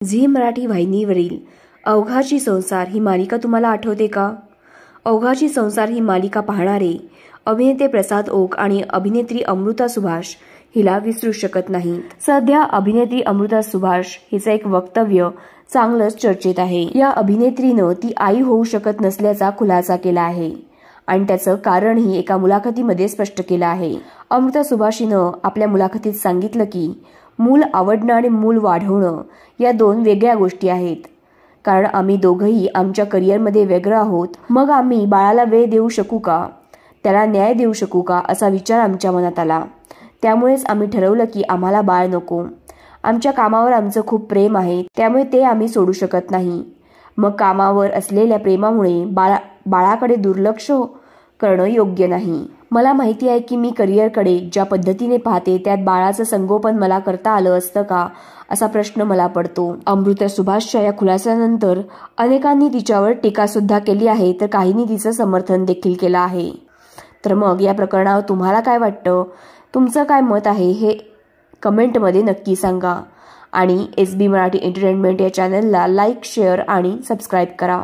Zee Marathi वाहिनीवरील अवघाची संसार ही मालिका तुम्हाला आठवते का? अवघाची संसार ही मालिका पाहणारे अभिनेते प्रसाद ओक आणि अभिनेत्री अमृता सुभाष हिला विसरू शकत नाही। सध्या अभिनेत्री अमृता सुभाष हिचं एक वक्तव्य चांगलंच चर्चेत आहे। या अभिनेत्रीनं ती आई होऊ शकत नसल्याचा खुलासा केला आहे आणि त्याचं कारणही एका मुलाखतीमध्ये स्पष्ट केलं आहे। अमृता सुभाष हिनं आपल्या मुलाखतीत सांगितलं की मूल आवडणं आणि मूल वाढवणं या दोन वेगळ्या गोष्टी आहेत, कारण आम्ही दोघंही आमच्या करिअरमध्ये वेगळं आहोत। मग आम्ही बाळाला वेळ देऊ शकू का, त्याला न्याय देऊ शकू का असा विचार आमच्या मनात आला। त्यामुळेच आम्ही ठरवलं की आम्हाला बाळ नको। आमच्या कामावर आमचं खूप प्रेम आहे, त्यामुळे ते आम्ही सोडू शकत नाही। मग कामावर असलेल्या प्रेमामुळे बाळाकडे दुर्लक्ष करणं योग्य नाही। मला माहिती आहे की मी करिअरकडे ज्या पद्धतीने पाहते त्यात बाळाचं संगोपन मला करता आलं असतं का असा प्रश्न मला पडतो। अमृता सुभाषच्या या खुलासानंतर अनेकांनी तिच्यावर टीका सुद्धा केली आहे, तर काहींनी तिचं समर्थन देखील केलं आहे। तर मग या प्रकरणावर तुम्हाला काय वाटतं, तुमचं काय मत आहे हे कमेंटमध्ये नक्की सांगा आणि SB मराठी एंटरटेनमेंट या चॅनलला लाईक, शेअर आणि सबस्क्राईब करा।